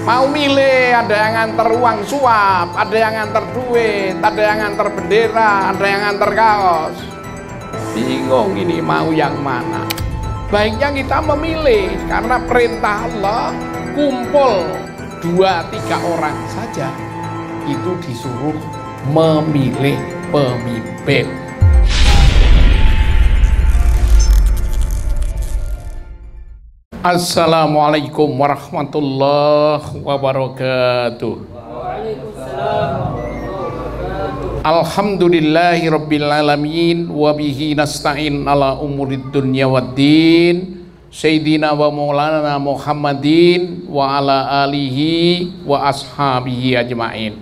Mau milih, ada yang nganter uang suap, ada yang nganter duit, ada yang nganter bendera, ada yang nganter kaos. Bingung ini mau yang mana. Baiknya kita memilih, karena perintah Allah kumpul 2-3 orang saja, itu disuruh memilih pemimpin. Assalamualaikum warahmatullahi wabarakatuh. Alhamdulillahi rabbil alamin, wa bihi nasta'in ala umurid dunya waddin. Sayyidina wa maulana Muhammadin wa ala alihi wa ashabihi ajma'in.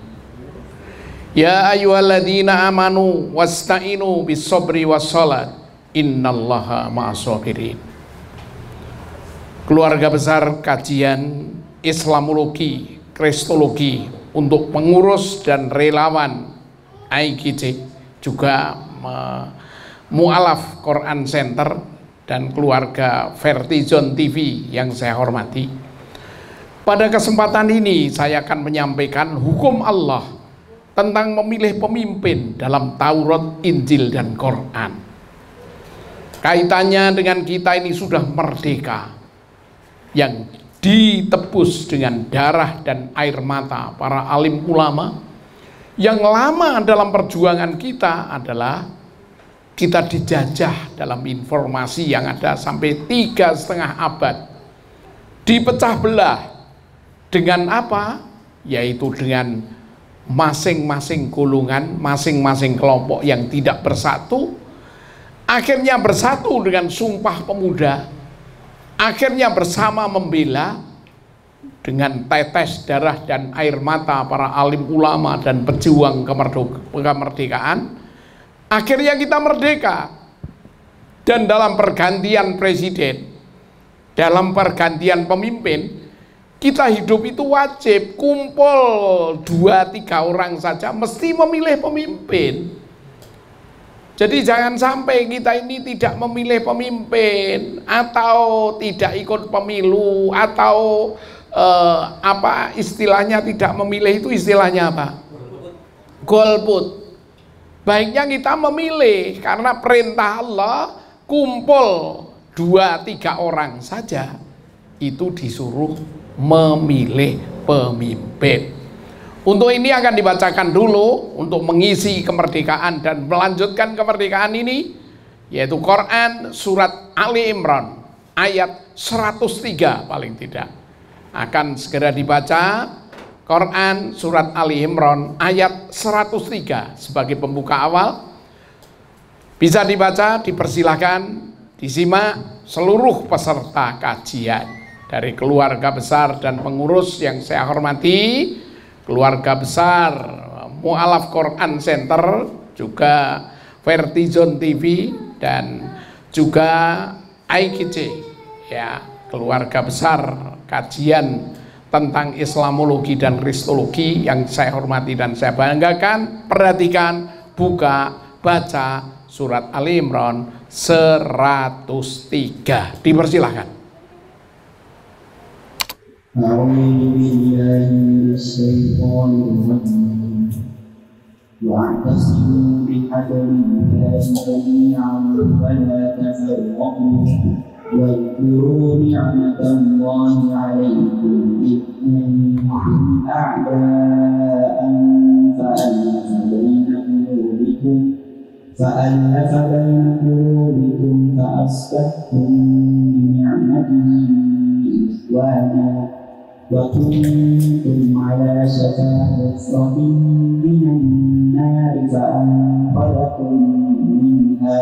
Ya ayyuhalladzina amanu wasta'inu bis sabri was salat, innallaha ma'as sabirin. Keluarga besar kajian Islamologi, Kristologi untuk pengurus dan relawan IGC, juga Mu'alaf Quran Center dan keluarga Vertizon TV yang saya hormati. Pada kesempatan ini saya akan menyampaikan hukum Allah tentang memilih pemimpin dalam Taurat, Injil, dan Quran. Kaitannya dengan kita ini sudah merdeka, yang ditebus dengan darah dan air mata para alim ulama. Yang lama dalam perjuangan kita adalah kita dijajah dalam informasi yang ada sampai 3,5 abad, dipecah belah dengan apa? Yaitu dengan masing-masing golongan, masing-masing kelompok yang tidak bersatu, akhirnya bersatu dengan Sumpah Pemuda. Akhirnya bersama membela dengan tetes darah dan air mata para alim ulama dan pejuang kemerdekaan. Akhirnya kita merdeka. Dan dalam pergantian presiden, dalam pergantian pemimpin, kita hidup itu wajib kumpul 2-3 orang saja mesti memilih pemimpin. Jadi jangan sampai kita ini tidak memilih pemimpin, atau tidak ikut pemilu, atau apa istilahnya tidak memilih itu istilahnya apa? Golput. Baiknya kita memilih, karena perintah Allah kumpul 2-3 orang saja, itu disuruh memilih pemimpin. Untuk ini akan dibacakan dulu untuk mengisi kemerdekaan dan melanjutkan kemerdekaan ini, yaitu Quran surat Ali Imran ayat 103 paling tidak. Akan segera dibaca Quran surat Ali Imran ayat 103 sebagai pembuka awal. Bisa dibaca, dipersilahkan, disimak seluruh peserta kajian dari keluarga besar dan pengurus yang saya hormati. Keluarga besar Mu'alaf Quran Center, juga Vertizon TV, dan juga IGC, ya, keluarga besar kajian tentang Islamologi dan Kristologi yang saya hormati dan saya banggakan. Perhatikan, buka, baca surat Ali Imran 103. Dipersilahkan. أعوذ بالله من الشيطان الرجيم واعتصموا بحبل الله جميعا ولا تفرقوا واذكروا نعمة الله عليكم إذ كنتم أعداء فألف بين قلوبكم فأصبحتم بنعمته إخوانا وكنتم على شفا حفرة من النار فأنقذكم منها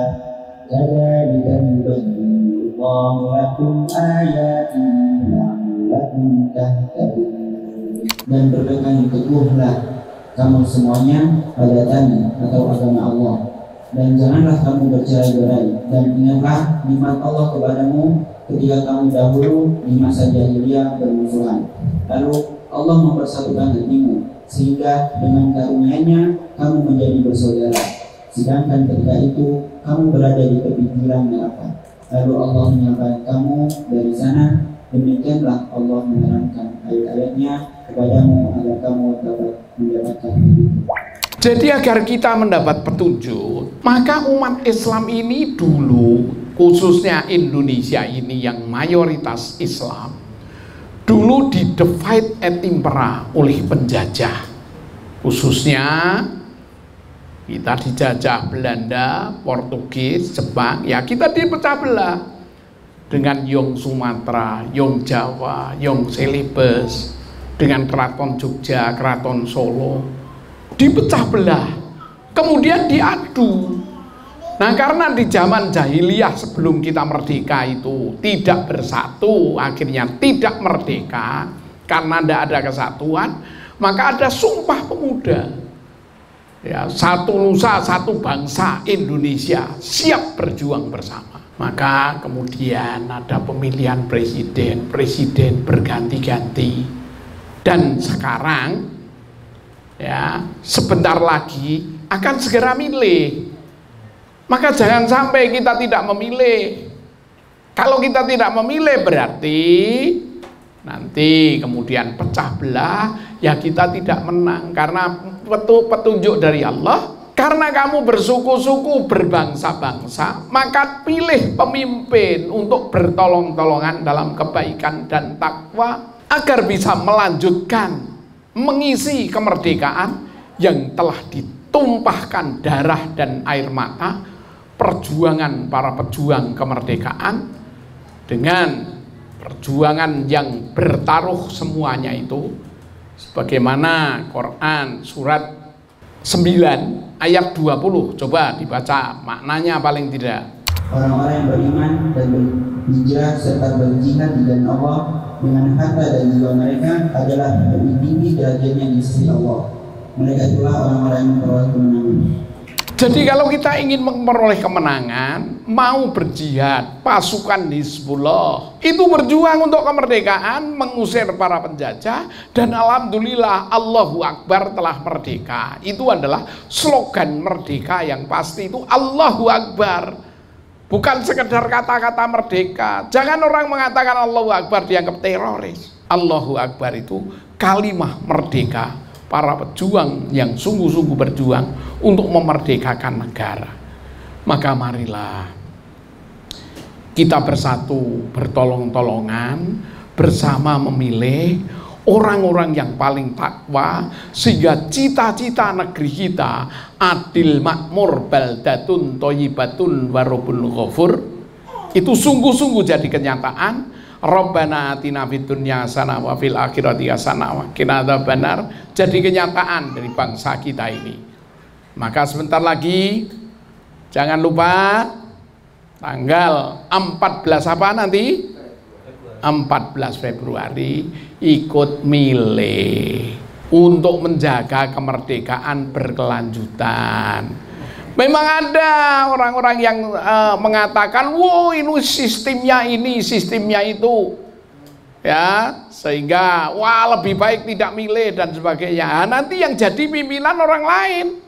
كذلك يبين الله لكم آياته لعلكم تهتدون. Dan berpegang teguhlah kamu semuanya pada tali atau agama Allah, dan janganlah kamu bercerai-berai, dan ingatlah nikmat Allah kepadamu ketika kamu dahulu di masa jahiliyah bermusuhan. Lalu Allah mempersatukan hatimu sehingga dengan karunia-Nya kamu menjadi bersaudara. Sedangkan ketika itu kamu berada di tepi jurang neraka. Lalu Allah menyelamatkan kamu dari sana Demikianlah Allah menerangkan ayat-ayatnya kepadamu agar kamu dapat mendapatkan hidup. Jadi agar kita mendapat petunjuk, maka umat Islam ini dulu, khususnya Indonesia ini yang mayoritas Islam, dulu di divide et impera oleh penjajah. Khususnya kita dijajah Belanda, Portugis, Jepang, ya kita dipecah belah dengan Yong Sumatera, Yong Jawa, Yong Celebes, dengan Keraton Jogja, Keraton Solo, dipecah belah, kemudian diadu. Nah, karena di zaman jahiliyah sebelum kita merdeka itu tidak bersatu, akhirnya tidak merdeka karena tidak ada kesatuan, maka ada Sumpah Pemuda. Ya, satu nusa, satu bangsa Indonesia siap berjuang bersama. Maka kemudian ada pemilihan presiden, presiden berganti-ganti, dan sekarang ya sebentar lagi akan segera milih. Maka jangan sampai kita tidak memilih. Kalau kita tidak memilih berarti nanti kemudian pecah belah, ya kita tidak menang. Karena petunjuk dari Allah, karena kamu bersuku-suku, berbangsa-bangsa, maka pilih pemimpin untuk bertolong-tolongan dalam kebaikan dan takwa agar bisa melanjutkan mengisi kemerdekaan yang telah ditumpahkan darah dan air mata perjuangan para pejuang kemerdekaan dengan perjuangan yang bertaruh semuanya itu, sebagaimana Quran surat 9 ayat 20, coba dibaca maknanya paling tidak. Orang-orang yang beriman dan berhijrah serta berjihad di jalan Allah dengan harta dan jiwa mereka adalah lebih tinggi derajatnya di sisi Allah. Mereka itulah orang-orang yang memperoleh kemenangan. Jadi kalau kita ingin memperoleh kemenangan, mau berjihad, pasukan Hizbullah itu berjuang untuk kemerdekaan, mengusir para penjajah, dan alhamdulillah Allahu Akbar telah merdeka. Itu adalah slogan merdeka yang pasti, itu Allahu Akbar. Bukan sekedar kata-kata merdeka. Jangan orang mengatakan Allahu Akbar dianggap teroris. Allahu Akbar itu kalimah merdeka para pejuang yang sungguh-sungguh berjuang untuk memerdekakan negara. Maka marilah kita bersatu, bertolong-tolongan, bersama memilih orang-orang yang paling takwa, sehingga cita-cita negeri kita adil, makmur, baldatun, thayyibatun, warabun ghafur itu sungguh-sungguh jadi kenyataan. Rabbana atina fid dunya hasanah wa fil akhirati hasanah wa qina adzabannar jadi kenyataan dari bangsa kita ini. Maka sebentar lagi jangan lupa tanggal 14 apa nanti? 14 Februari ikut milih untuk menjaga kemerdekaan berkelanjutan. Memang ada orang-orang yang mengatakan, wow ini sistemnya itu, ya sehingga wah lebih baik tidak milih dan sebagainya. Nanti yang jadi pimpinan orang lain.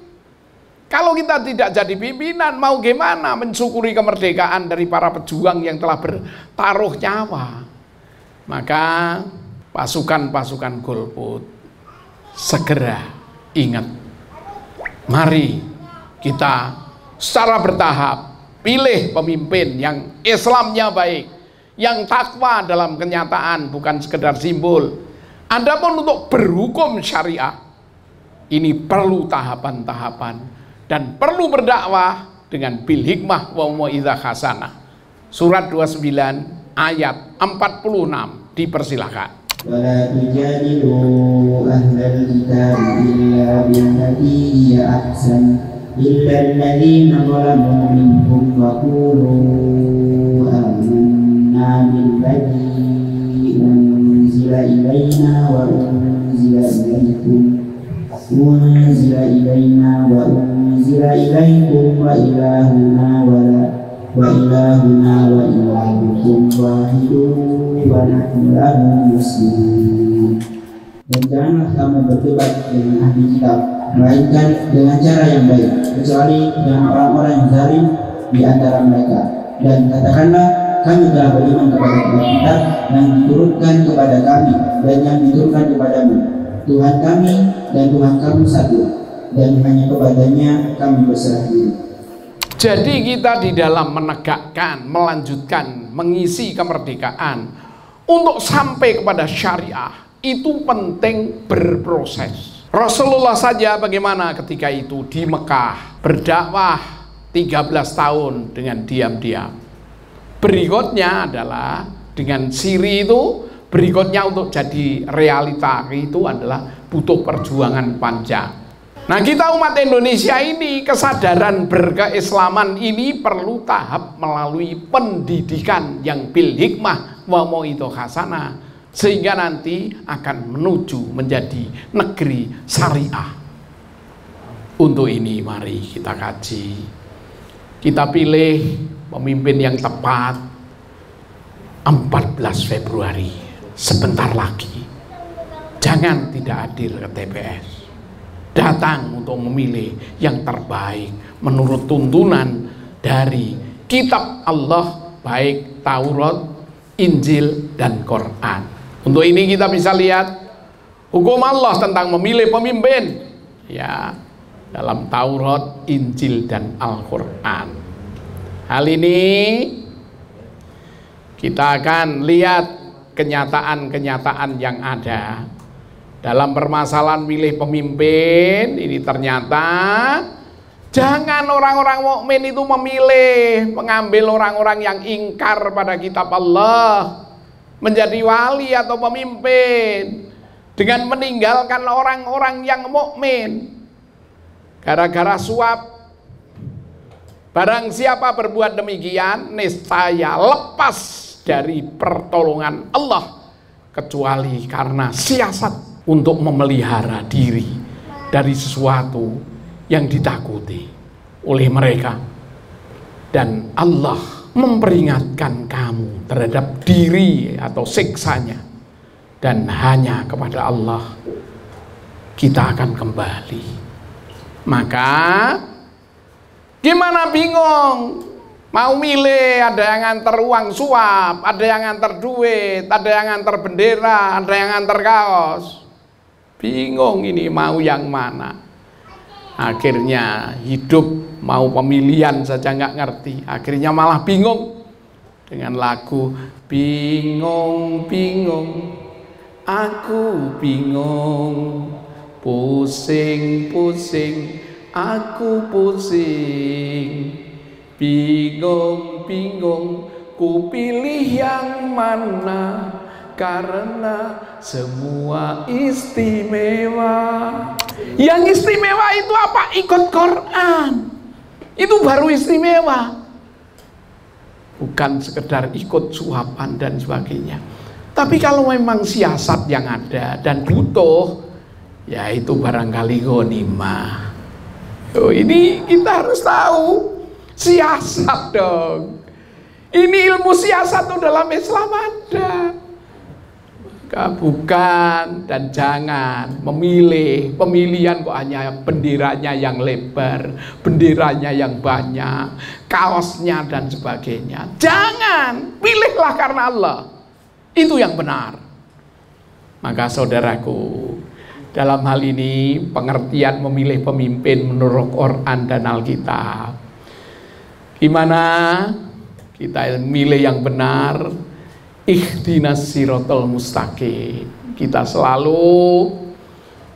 Kalau kita tidak jadi pimpinan, mau gimana mensyukuri kemerdekaan dari para pejuang yang telah bertaruh nyawa? Maka pasukan-pasukan golput segera ingat, mari kita secara bertahap pilih pemimpin yang Islamnya baik, yang takwa dalam kenyataan, bukan sekedar simbol. Adapun untuk berhukum syariah, ini perlu tahapan-tahapan dan perlu berdakwah dengan bil hikmah wa mau'izah hasanah. Surat 29 ayat 46 dipersilahkan. ولا تجادلوا أهل الكتاب إلا بالتي هي أحسن إلا الذين ظلموا منهم وقولوا آمنا بالذي أنزل إلينا وأنزل إليكم وإلهنا وإلهكم واحد ونحن له مسلمون. Dan janganlah kamu berdebat dengan ahli kitab, melainkan dengan cara yang baik, kecuali dengan orang-orang yang zalim di antara mereka. Dan katakanlah, kami telah beriman kepada kitab yang diturunkan kepada kami dan yang diturunkan kepadamu. Tuhan kami dan Tuhan kamu satu, dan hanya kepadanya kami berserah diri. Jadi kita di dalam menegakkan, melanjutkan, mengisi kemerdekaan untuk sampai kepada syariah itu penting berproses. Rasulullah saja bagaimana ketika itu di Mekah berdakwah 13 tahun dengan diam-diam. Berikutnya adalah dengan siri itu, berikutnya untuk jadi realita itu adalah butuh perjuangan panjang. Nah, kita umat Indonesia ini kesadaran berkeislaman ini perlu tahap melalui pendidikan yang bil hikmah wa mau'izah hasanah, sehingga nanti akan menuju menjadi negeri syariah. Untuk ini mari kita kaji, kita pilih pemimpin yang tepat 14 Februari sebentar lagi. Jangan tidak hadir ke TPS, datang untuk memilih yang terbaik menurut tuntunan dari kitab Allah, baik Taurat, Injil, dan Quran. Untuk ini kita bisa lihat hukum Allah tentang memilih pemimpin ya dalam Taurat, Injil, dan Al-Quran. Hal ini kita akan lihat kenyataan-kenyataan yang ada dalam permasalahan milih pemimpin. Ini ternyata jangan orang-orang mukmin itu memilih, mengambil orang-orang yang ingkar pada kitab Allah menjadi wali atau pemimpin dengan meninggalkan orang-orang yang mukmin gara-gara suap. Barang siapa berbuat demikian niscaya lepas dari pertolongan Allah, kecuali karena siasat untuk memelihara diri dari sesuatu yang ditakuti oleh mereka. Dan Allah memperingatkan kamu terhadap diri atau siksanya, dan hanya kepada Allah kita akan kembali. Maka gimana bingung mau milih, ada yang nganter uang suap, ada yang nganter duit, ada yang nganter bendera, ada yang nganter kaos. Bingung ini mau yang mana. Akhirnya hidup mau pemilihan saja nggak ngerti, akhirnya malah bingung dengan lagu bingung, bingung, aku bingung, pusing, pusing, aku pusing, bingung, bingung, ku pilih yang mana karena semua istimewa. Yang istimewa itu apa? Ikut Quran. Itu baru istimewa. Bukan sekedar ikut suapan dan sebagainya. Tapi kalau memang siasat yang ada dan butuh, ya itu barangkali ghanimah. Oh, ini kita harus tahu siasat dong. Ini ilmu siasat itu dalam Islam ada. Bukan, dan jangan memilih pemilihan kok hanya benderanya yang lebar, benderanya yang banyak, kaosnya dan sebagainya. Jangan, pilihlah karena Allah. Itu yang benar. Maka saudaraku, dalam hal ini pengertian memilih pemimpin menurut Quran dan Alkitab. Gimana kita milih yang benar? Ihdinas siratal mustaqim. Kita selalu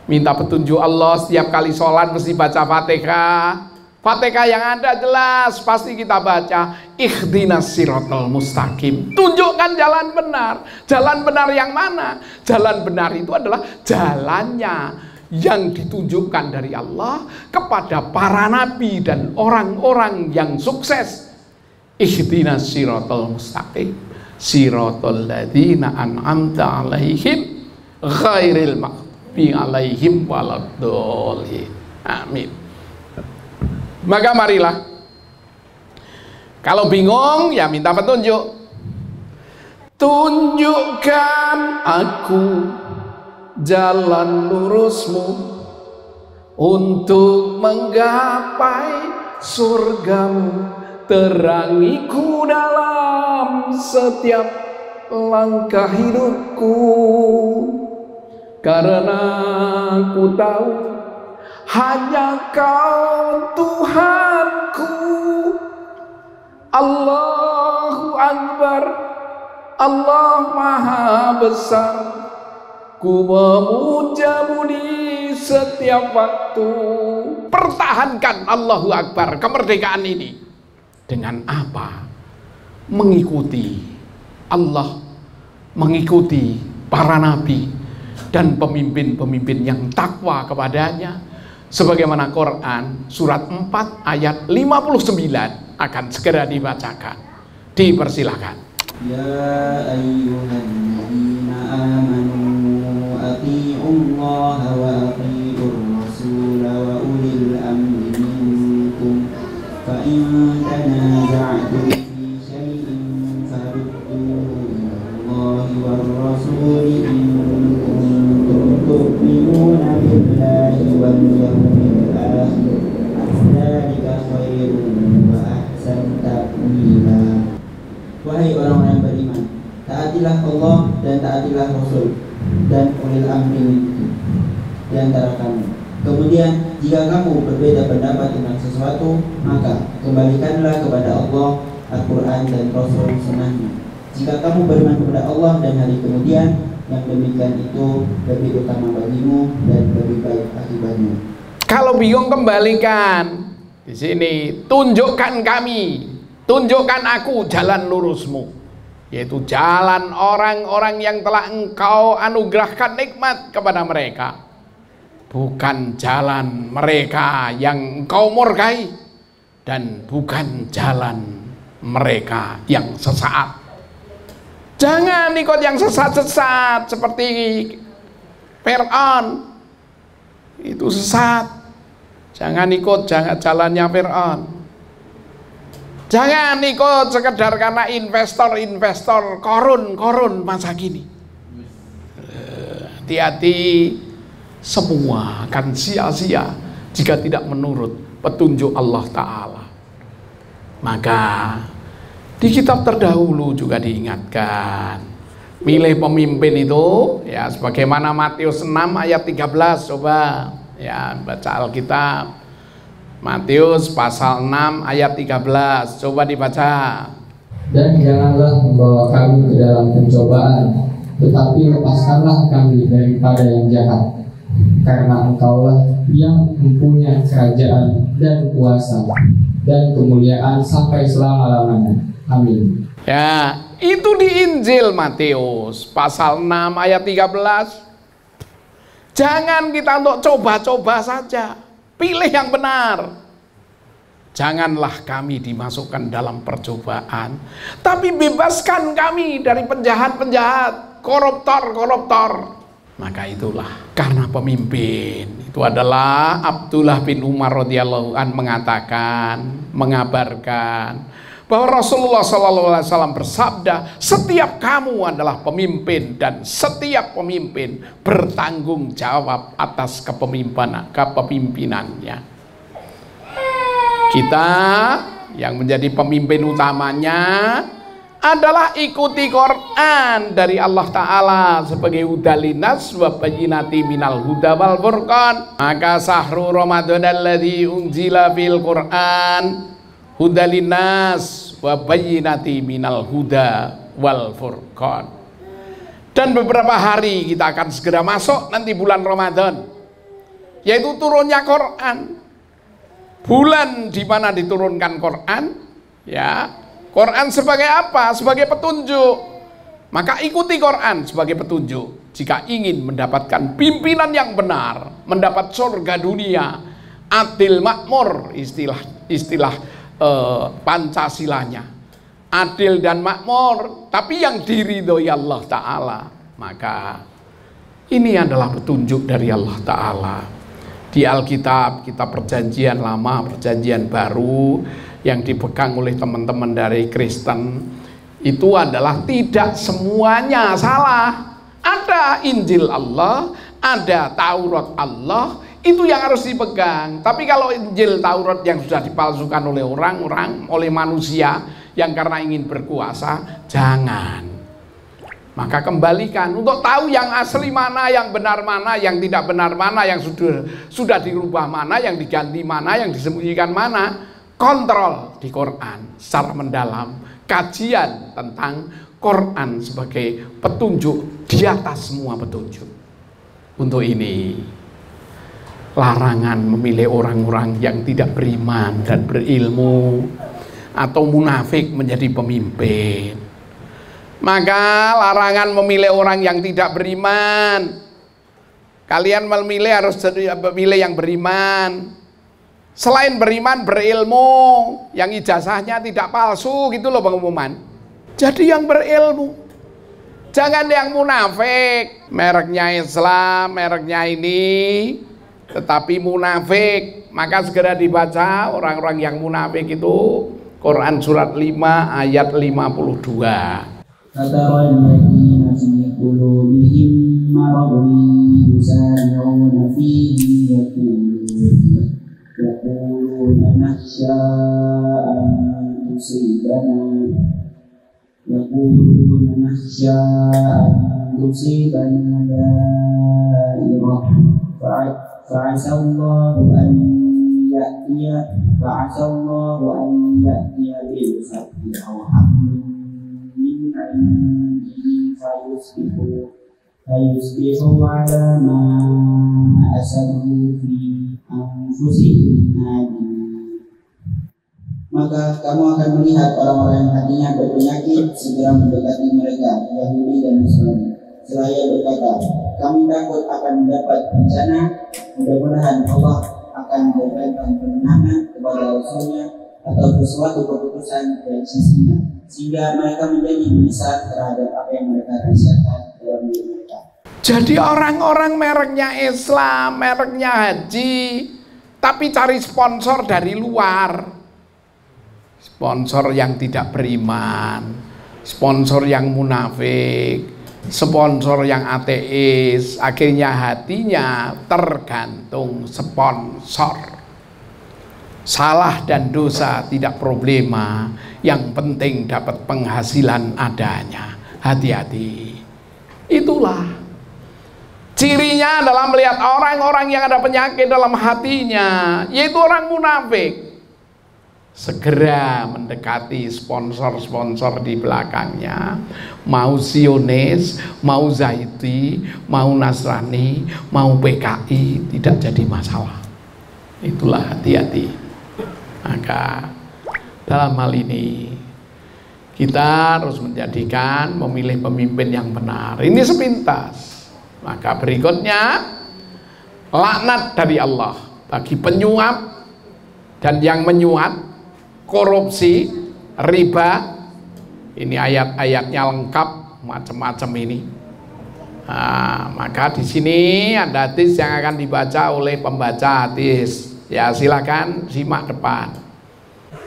minta petunjuk Allah setiap kali sholat, mesti baca Fatihah. Fatihah yang ada jelas pasti kita baca ihdinas siratal mustaqim. Tunjukkan jalan benar. Jalan benar yang mana? Jalan benar itu adalah jalannya yang ditunjukkan dari Allah kepada para nabi dan orang-orang yang sukses. Ihdinas siratal mustaqim, siratal ladzina an'amta 'alaihim ghairil maghdubi 'alaihim waladdallin. Amin. Maka marilah, kalau bingung ya minta petunjuk. Tunjukkan aku jalan lurusmu untuk menggapai surgamu, terangiku dalam dalam setiap langkah hidupku, karena ku tahu hanya Kau Tuhanku. Allahu Akbar, Allah Maha Besar. Ku memuja-Mu di setiap waktu. Pertahankan Allahu Akbar, kemerdekaan ini. Dengan apa? Mengikuti Allah, mengikuti para nabi dan pemimpin-pemimpin yang takwa kepadanya. Sebagaimana Quran surat 4 ayat 59 akan segera dibacakan. Dipersilakan. Ya ayyuhalladzina amanu atii'ullaha wa atii'ur rasul wa ulil amri minkum fa in tanaza'tum fi syai'in farudduhu ilallahi war rasul in kuntum tu'minuna billahi wal yawmil akhir dzalika khairun wa ahsanu ta'wila. Wahai orang-orang yang beriman, taatilah Allah dan taatilah Rasul dan ulil amri di antara kamu. Kemudian jika kamu berbeda pendapat tentang sesuatu, maka kembalikanlah kepada Allah, Al-Quran dan Rasul sunnahnya. Jika kamu beriman kepada Allah dan hari kemudian, yang demikian itu lebih utama bagimu dan lebih baik akibatnya. Kalau bingung, kembalikan. Di sini tunjukkan kami, tunjukkan aku jalan lurusmu, yaitu jalan orang-orang yang telah Engkau anugerahkan nikmat kepada mereka, bukan jalan mereka yang Engkau murkai, dan bukan jalan mereka yang sesat. Jangan ikut yang sesat-sesat seperti Fir'aun, itu sesat. Jangan ikut jalannya Fir'aun. Jangan ikut sekedar karena investor korun masa kini. Hati-hati, semua akan sia-sia jika tidak menurut petunjuk Allah Ta'ala. Maka di kitab terdahulu juga diingatkan, milih pemimpin itu ya sebagaimana Matius 6 ayat 13. Coba ya baca Alkitab, Matius pasal 6 ayat 13, coba dibaca. Dan janganlah membawa kami ke dalam pencobaan, tetapi lepaskanlah kami daripada yang jahat, karena Engkaulah yang mempunyai kerajaan dan kuasa dan kemuliaan sampai selama-lamanya. Amin. Ya, itu di Injil Matius pasal 6 ayat 13. Jangan kita untuk coba-coba saja, pilih yang benar. Janganlah kami dimasukkan dalam percobaan, tapi bebaskan kami dari penjahat-penjahat, koruptor. Maka itulah karena pemimpin itu adalah Abdullah bin Umar radhiyallahu an mengatakan, mengabarkan bahwa Rasulullah SAW bersabda, setiap kamu adalah pemimpin dan setiap pemimpin bertanggung jawab atas kepemimpinannya. Kita yang menjadi pemimpin utamanya adalah ikuti Quran dari Allah Ta'ala sebagai hudalinas wa bayyinati minal huda wal furqan. Maka sahru Ramadan alladzi unzila fil Quran hudalinas wa bayyinati minal huda wal furqan. Dan beberapa hari kita akan segera masuk nanti bulan Ramadan, yaitu turunnya Quran. Bulan di mana diturunkan Quran, ya. Quran sebagai apa? Sebagai petunjuk. Maka ikuti Quran sebagai petunjuk jika ingin mendapatkan pimpinan yang benar, mendapat surga dunia, adil makmur, istilah Pancasilanya, adil dan makmur, tapi yang diridhoi Allah Ta'ala. Maka ini adalah petunjuk dari Allah Ta'ala. Di Alkitab, kitab perjanjian lama, perjanjian baru yang dipegang oleh teman-teman dari Kristen, itu adalah tidak semuanya salah. Ada Injil Allah, ada Taurat Allah, itu yang harus dipegang. Tapi kalau Injil Taurat yang sudah dipalsukan oleh orang-orang, oleh manusia, yang karena ingin berkuasa, jangan. Maka kembalikan untuk tahu yang asli mana, yang benar mana, yang tidak benar mana, yang sudah dirubah mana, yang diganti mana, yang disembunyikan mana. Kontrol di Quran secara mendalam, kajian tentang Quran sebagai petunjuk di atas semua petunjuk. Untuk ini larangan memilih orang-orang yang tidak beriman dan berilmu atau munafik menjadi pemimpin. Maka larangan memilih orang yang tidak beriman. Kalian memilih harus memilih yang beriman. Selain beriman, berilmu, yang ijazahnya tidak palsu gitu loh pengumuman. Jadi yang berilmu. Jangan yang munafik, mereknya Islam, mereknya ini, tetapi munafik. Maka segera dibaca orang-orang yang munafik itu Quran surat 5 ayat 52. فترى الذين في قلوبهم مرض يسارعون فيه يقولون نخشى أن تصيبنا دائرة فعسى الله أن يأتي بالفتح أو أمر فيصبحوا على ما أسروا في أنفسهم نادمين. Maka kamu akan melihat orang-orang yang hatinya berpenyakit segera mendekati mereka, Yahudi dan Nasrani. Seraya berkata, kami takut akan mendapat bencana. Mudah-mudahan Allah akan memberikan kemenangan kepada Rasulnya atau sesuatu keputusan dari sisinya, sehingga mereka menjadi menyesal terhadap apa yang mereka rahasiakan dalam diri mereka. Jadi orang-orang mereknya Islam, mereknya haji, tapi cari sponsor dari luar. Sponsor yang tidak beriman, sponsor yang munafik, sponsor yang ateis. Akhirnya hatinya tergantung sponsor. Salah dan dosa tidak problema, yang penting dapat penghasilan adanya. Hati-hati. Itulah cirinya adalah melihat orang-orang yang ada penyakit dalam hatinya, yaitu orang munafik. Segera mendekati sponsor-sponsor di belakangnya, mau Zionis, mau Zaidi, mau Nasrani, mau PKI, tidak jadi masalah. Itulah hati-hati. Maka dalam hal ini kita harus menjadikan memilih pemimpin yang benar. Ini sepintas. Maka berikutnya laknat dari Allah bagi penyuap dan yang menyuap, korupsi, riba. Ini ayat-ayatnya lengkap macam-macam ini. Nah, maka di sini ada hadis yang akan dibaca oleh pembaca hadis. Ya silakan simak depan.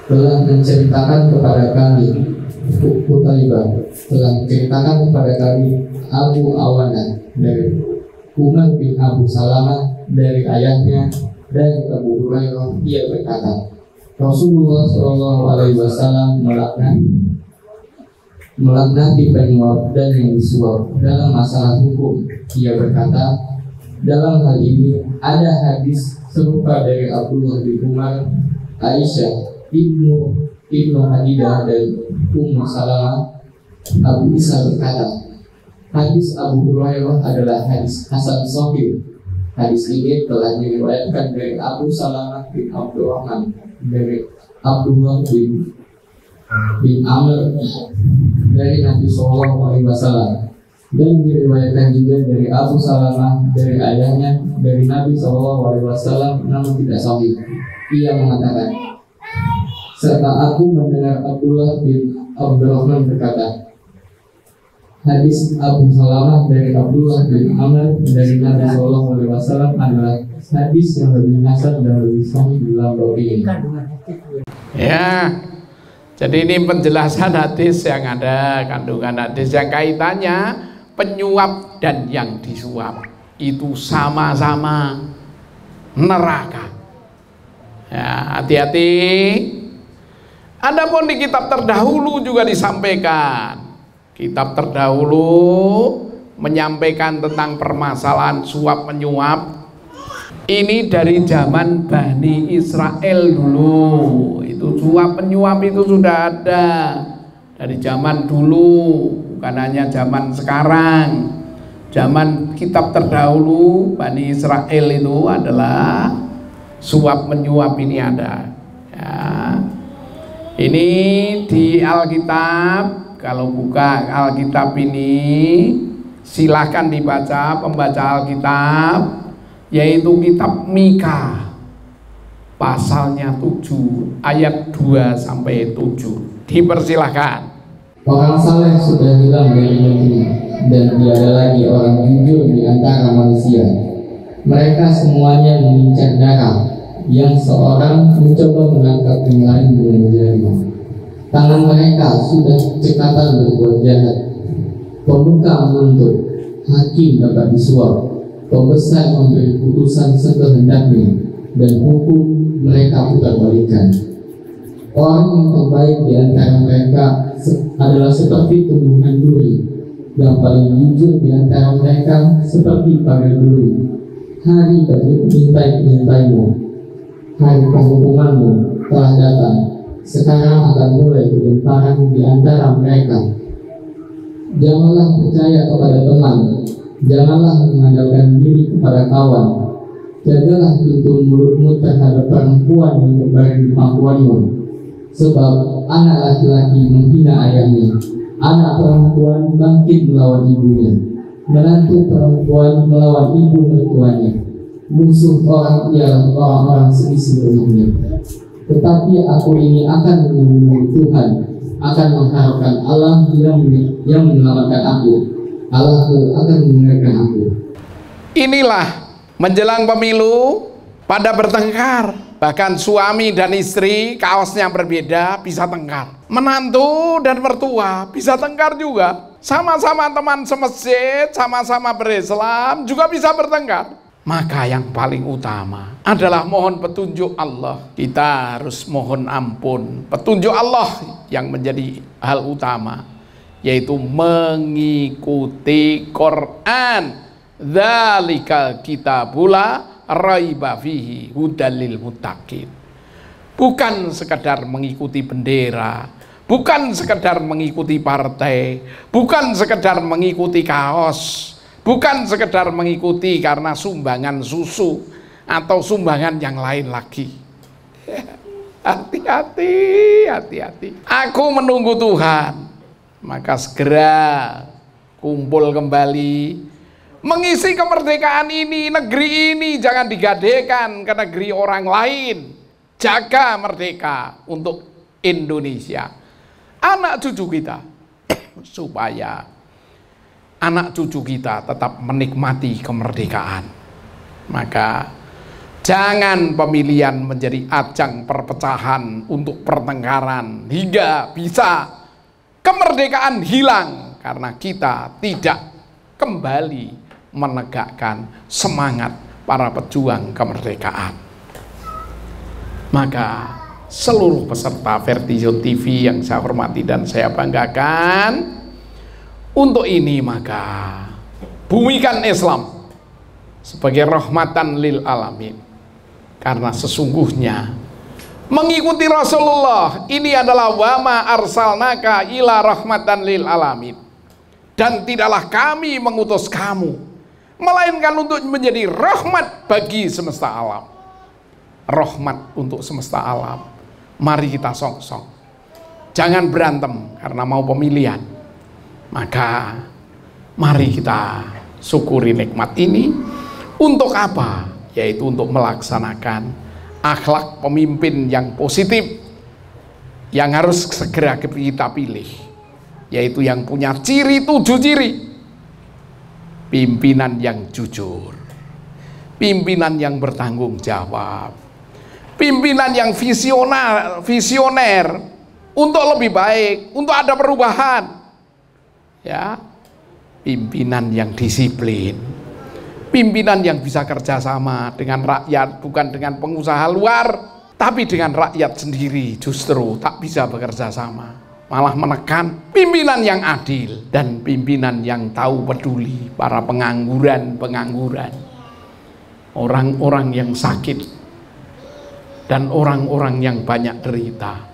Telah menceritakan kepada kami Qutaibah, telah menceritakan kepada kami Abu Awana dari Umar bin Abu Salamah dari ayahnya, dari Abu Hurairah, ia berkata, Rasulullah SAW melaknati penyuap dan yang disuap dalam masalah hukum. Ia berkata, dalam hal ini ada hadis serupa dari Abdullah bin Umar, Aisyah, Ibnu Hadidah dan Ummu Salamah. Abu Isa berkata, hadis Abu Hurairah adalah hadis hasan sahih. Hadis ini telah diriwayatkan dari Abu Salamah bin Abdurrahman, dari Abdullah bin Amr, dari Nabi SAW, dan diriwayatkan juga dari Abu Salamah dari ayahnya dari Nabi SAW, namun tidak sahih. Ia mengatakan, serta aku mendengar Abdullah bin Abdurrahman berkata, hadis Abu Salamah dari Abdullah bin Amr dari Nabi SAW adalah hadis yang lebih hasan dan lebih sahih dalam bab ini. Ya, jadi ini penjelasan hadis yang ada, kandungan hadis yang kaitannya penyuap dan yang disuap itu sama-sama neraka. Ya, hati-hati. Adapun di kitab terdahulu juga disampaikan. Kitab terdahulu menyampaikan tentang permasalahan suap menyuap. Ini dari zaman Bani Israel dulu. Itu suap menyuap itu sudah ada dari zaman dulu, bukan hanya zaman sekarang. Zaman kitab terdahulu Bani Israel itu adalah suap menyuap ini ada. Ya. Ini di Alkitab, kalau buka Alkitab ini silahkan dibaca pembaca Alkitab, yaitu kitab Mika pasalnya 7 ayat 2 sampai 7. Dipersilahkan. Orang saleh sudah hilang dari negeri, dan tiada lagi orang jujur di antara manusia. Mereka semuanya mengincar darah, yang seorang mencoba menangkap yang lain dengan jelma. Tangan mereka sudah cekatan berbuat jahat. Pemuka menuntut, hakim dapat disuap, pembesar memberi putusan sekehendaknya, dan hukum mereka putar balikan. Orang yang terbaik di antara mereka adalah seperti tumbuhan duri, yang paling jujur di antara mereka seperti pagar duri. Hari bagi pengintai-pengintaimu, hari penghukumanmu telah datang. Sekarang akan mulai kegemparan di antara mereka. Janganlah percaya kepada teman, janganlah mengandalkan diri kepada kawan. Jagalah pintu mulutmu terhadap perempuan yang berbaring di pangkuanmu, sebab anak laki-laki menghina ayahnya, anak perempuan bangkit melawan ibunya, menantu perempuan melawan ibu mertuanya. Musuh orang ialah orang-orang seisi rumahnya. Tetapi aku ini akan menunggu Tuhan, akan mengharapkan Allah yang menyelamatkan aku. Allah akan mendengarkan aku. Inilah menjelang pemilu pada bertengkar. Bahkan suami dan istri kaosnya berbeda bisa tengkar. Menantu dan mertua bisa tengkar juga. Sama-sama teman semasjid, sama-sama berislam juga bisa bertengkar. Maka yang paling utama adalah mohon petunjuk Allah. Kita harus mohon ampun petunjuk Allah yang menjadi hal utama, yaitu mengikuti Quran. Dzalikal kitabula raiba fihi hudal lil muttaqin. Bukan sekedar mengikuti bendera, bukan sekedar mengikuti partai, bukan sekedar mengikuti kaos, bukan sekedar mengikuti karena sumbangan susu atau sumbangan yang lain lagi. Hati-hati, hati-hati. Aku menunggu Tuhan, maka segera kumpul kembali. Mengisi kemerdekaan ini, negeri ini jangan digadekan ke negeri orang lain. Jaga merdeka untuk Indonesia, anak cucu kita, supaya anak cucu kita tetap menikmati kemerdekaan. Maka jangan pemilihan menjadi ajang perpecahan untuk pertengkaran hingga bisa kemerdekaan hilang karena kita tidak kembali menegakkan semangat para pejuang kemerdekaan. Maka seluruh peserta Vertizon TV yang saya hormati dan saya banggakan, untuk ini maka bumikan Islam sebagai rahmatan lil alamin. Karena sesungguhnya mengikuti Rasulullah ini adalah wama arsalnaka ila rahmatan lil alamin. Dan tidaklah kami mengutus kamu melainkan untuk menjadi rahmat bagi semesta alam. Rahmat untuk semesta alam. Mari kita song-song. Jangan berantem karena mau pemilihan. Maka mari kita syukuri nikmat ini. Untuk apa? Yaitu untuk melaksanakan akhlak pemimpin yang positif yang harus segera kita pilih, yaitu yang punya ciri 7 ciri. Pimpinan yang jujur, pimpinan yang bertanggung jawab, pimpinan yang visioner untuk lebih baik, untuk ada perubahan, ya, pimpinan yang disiplin, pimpinan yang bisa kerjasama dengan rakyat, bukan dengan pengusaha luar, Tapi dengan rakyat sendiri justru tak bisa bekerja sama, malah menekan pimpinan yang adil dan pimpinan yang tahu peduli para pengangguran, orang-orang yang sakit dan orang-orang yang banyak derita.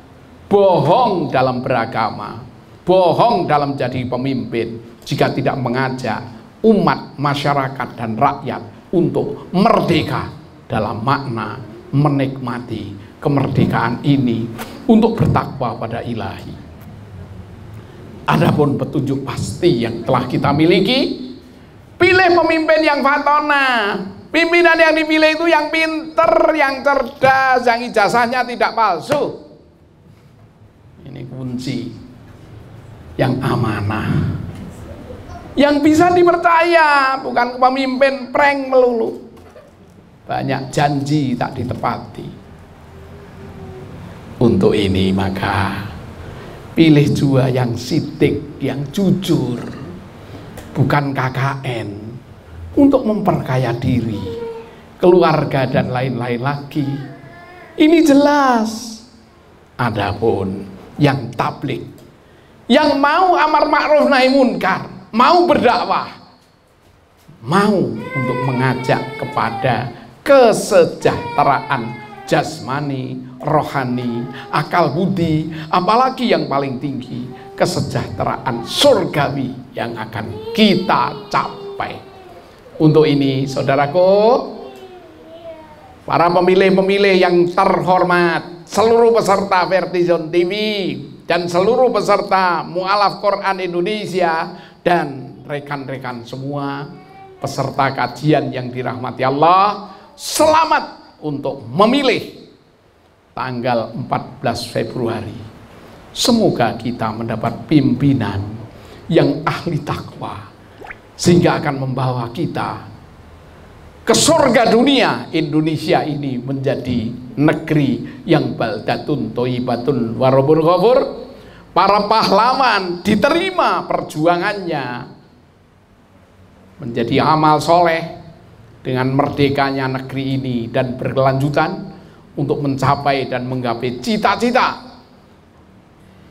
Bohong dalam beragama, bohong dalam jadi pemimpin jika tidak mengajak umat, masyarakat dan rakyat untuk merdeka dalam makna menikmati kemerdekaan ini untuk bertakwa pada Ilahi. Adapun petunjuk pasti yang telah kita miliki, pilih pemimpin yang fatona. Pimpinan yang dipilih itu yang pinter, yang cerdas, yang ijazahnya tidak palsu. Ini kunci. Yang amanah, yang bisa dipercaya, bukan pemimpin prank melulu, banyak janji tak ditepati. Untuk ini maka pilih juga yang sidik, yang jujur, bukan KKN untuk memperkaya diri, keluarga dan lain-lain lagi. Ini jelas. Adapun yang tabligh, yang mau amar ma'ruf nahi munkar, mau berdakwah, mau untuk mengajak kepada kesejahteraan jasmani, rohani, akal budi, apalagi yang paling tinggi kesejahteraan surgawi yang akan kita capai. Untuk ini saudaraku, para pemilih-pemilih yang terhormat, seluruh peserta Vertizon TV dan seluruh peserta Mu'alaf Quran Indonesia dan rekan-rekan semua peserta kajian yang dirahmati Allah, selamat untuk memilih tanggal 14 Februari. Semoga kita mendapat pimpinan yang ahli takwa, sehingga akan membawa kita ke surga dunia. Indonesia ini menjadi negeri yang baldatun thayyibatun wa rabbun ghafur. Para pahlawan diterima perjuangannya menjadi amal soleh dengan merdekanya negeri ini dan berkelanjutan untuk mencapai dan menggapai cita-cita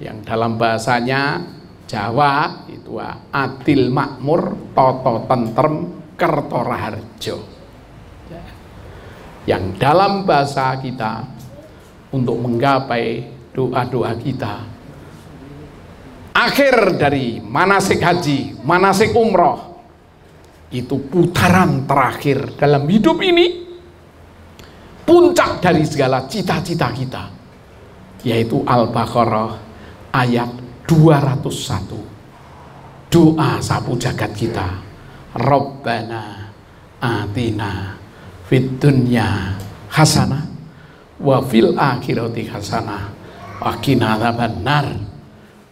yang dalam bahasanya Jawa itu adil makmur, toto tentrem, kerto raharjo. Yang dalam bahasa kita untuk menggapai doa-doa kita, akhir dari manasik haji, manasik umroh, itu putaran terakhir dalam hidup ini, puncak dari segala cita-cita kita, yaitu Al-Baqarah ayat 201. Doa sapu jagat kita, Rabbana atina fid dunya hasanah wa fil akhirati hasanah wa qina adzabannar.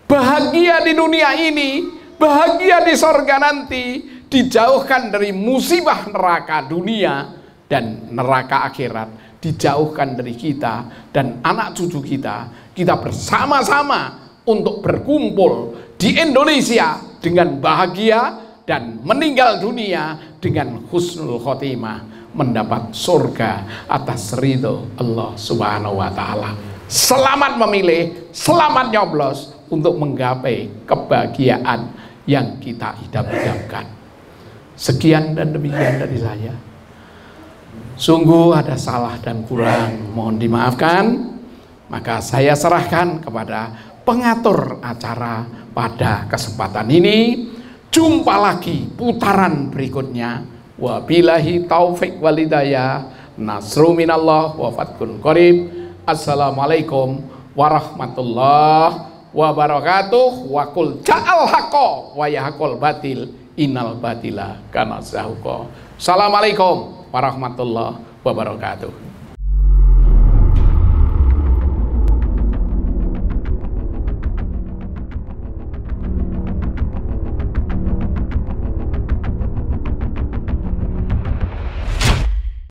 Bahagia di dunia ini, bahagia di sorga nanti, dijauhkan dari musibah neraka dunia dan neraka akhirat, dijauhkan dari kita dan anak cucu kita. Kita bersama-sama untuk berkumpul di Indonesia dengan bahagia dan meninggal dunia dengan husnul khotimah, mendapat surga atas ridho Allah Subhanahu wa Ta'ala. Selamat memilih, selamat nyoblos untuk menggapai kebahagiaan yang kita idam-idamkan. Sekian dan demikian dari saya. Sungguh ada salah dan kurang, mohon dimaafkan. Maka saya serahkan kepada pengatur acara pada kesempatan ini. Jumpa lagi putaran berikutnya. Wabillahi taufik walhidayah. Nasru minallah wa fathun qarib. Assalamualaikum warahmatullahi wabarakatuh. Wa qul ja'al haqqo wa yahqul batil innal batila kana zahuqa. Assalamualaikum warahmatullahi wabarakatuh.